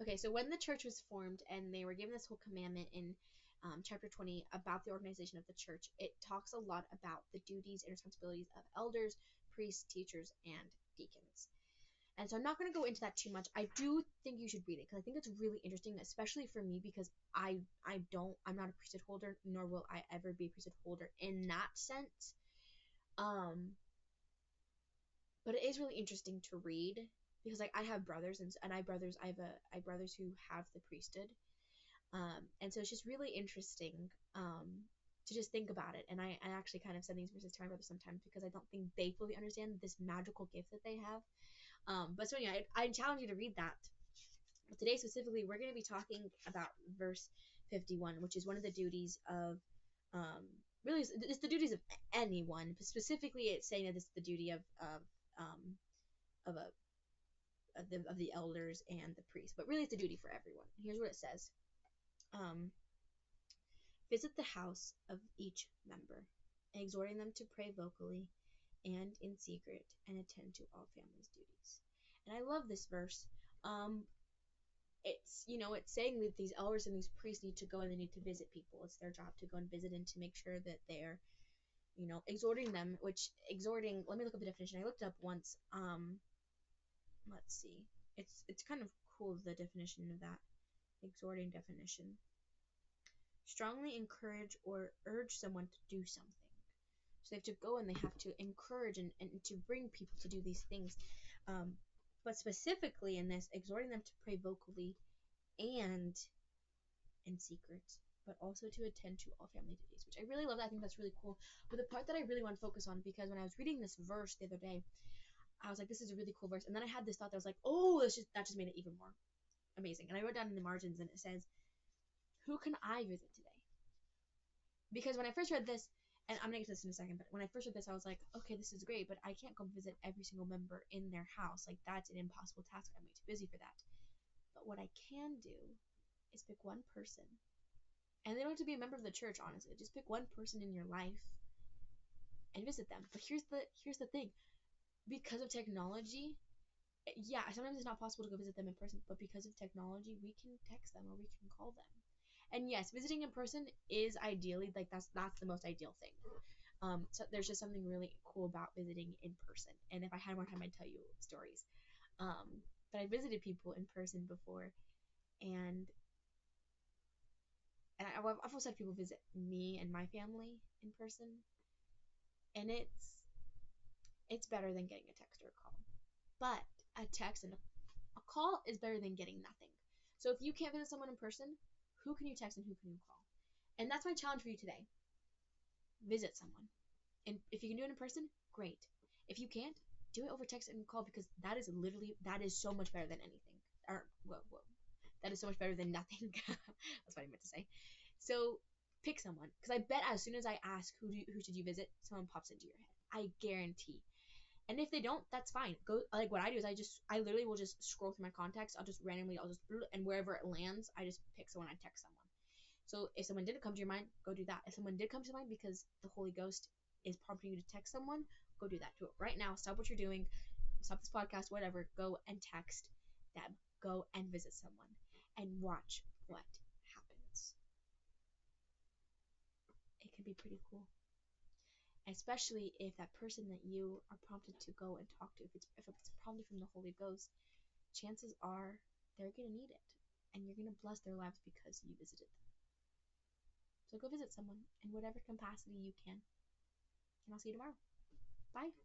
Okay, so when the church was formed and they were given this whole commandment in chapter 20 about the organization of the church, it talks a lot about the duties and responsibilities of elders, priests, teachers, and deacons. And so I'm not going to go into that too much. I do think you should read it because I think it's really interesting, especially for me, because I'm not a priesthood holder, nor will I ever be a priesthood holder in that sense. But it is really interesting to read because like I have brothers and I have brothers who have the priesthood. And so it's just really interesting to just think about it. And I actually kind of send these verses to my brothers sometimes because I don't think they fully understand this magical gift that they have. But so anyway, I challenge you to read that. But today specifically, we're going to be talking about verse 51, which is one of the duties of, really, it's the duties of anyone. But specifically, it's saying that it's the duty um, of the elders and the priests. But really, it's a duty for everyone. Here's what it says. Visit the house of each member, exhorting them to pray vocally and in secret and attend to all family's duties. And I love this verse. It's saying that these elders and these priests need to go and they need to visit people. It's their job to go and visit and to make sure that they're, exhorting them, let me look up the definition. I looked it up once. Let's see. It's kind of cool, the definition of that. Exhorting definition. Strongly encourage or urge someone to do something. So they have to go and they have to encourage and to bring people to do these things. But specifically in this, exhorting them to pray vocally and in secret, but also to attend to all family duties, which I really love. I think that's really cool. But the part that I really want to focus on, because when I was reading this verse the other day, I was like, this is a really cool verse. And then I had this thought that was like, oh, that just made it even more amazing. And I wrote down in the margins and it says, who can I visit today? Because when I first read this, and I'm going to get to this in a second, but when I first read this, I was like, okay, this is great, but I can't go visit every single member in their house. Like, that's an impossible task. I'm way too busy for that. But what I can do is pick one person. And they don't have to be a member of the church, honestly. Just pick one person in your life and visit them. But here's the thing. Because of technology, yeah, sometimes it's not possible to go visit them in person, but because of technology, we can text them or we can call them. And yes, visiting in person is ideally like that's the most ideal thing. So there's just something really cool about visiting in person. And if I had more time, I'd tell you stories. But I visited people in person before, and I've also had people visit me and my family in person, and it's better than getting a text or a call. But a text and a call is better than getting nothing. So if you can't visit someone in person, who can you text and who can you call? And that's my challenge for you today. Visit someone. And if you can do it in person, great. If you can't, do it over text and call, because that is so much better than anything. That is so much better than nothing. That's what I meant to say. So pick someone, because I bet as soon as I ask who should you visit, someone pops into your head. I guarantee. And if they don't, that's fine. Go, like what I do is I literally will just scroll through my contacts. I'll just and wherever it lands, I just pick someone, I text someone. So if someone didn't come to your mind, go do that. If someone did come to mind because the Holy Ghost is prompting you to text someone, go do that. Do it right now. Stop what you're doing. Stop this podcast, whatever. Go and text them. Go and visit someone and watch what happens. It can be pretty cool. Especially if that person that you are prompted to go and talk to, if it's prompted from the Holy Ghost, chances are they're going to need it. And you're going to bless their lives because you visited them. So go visit someone in whatever capacity you can. And I'll see you tomorrow. Bye.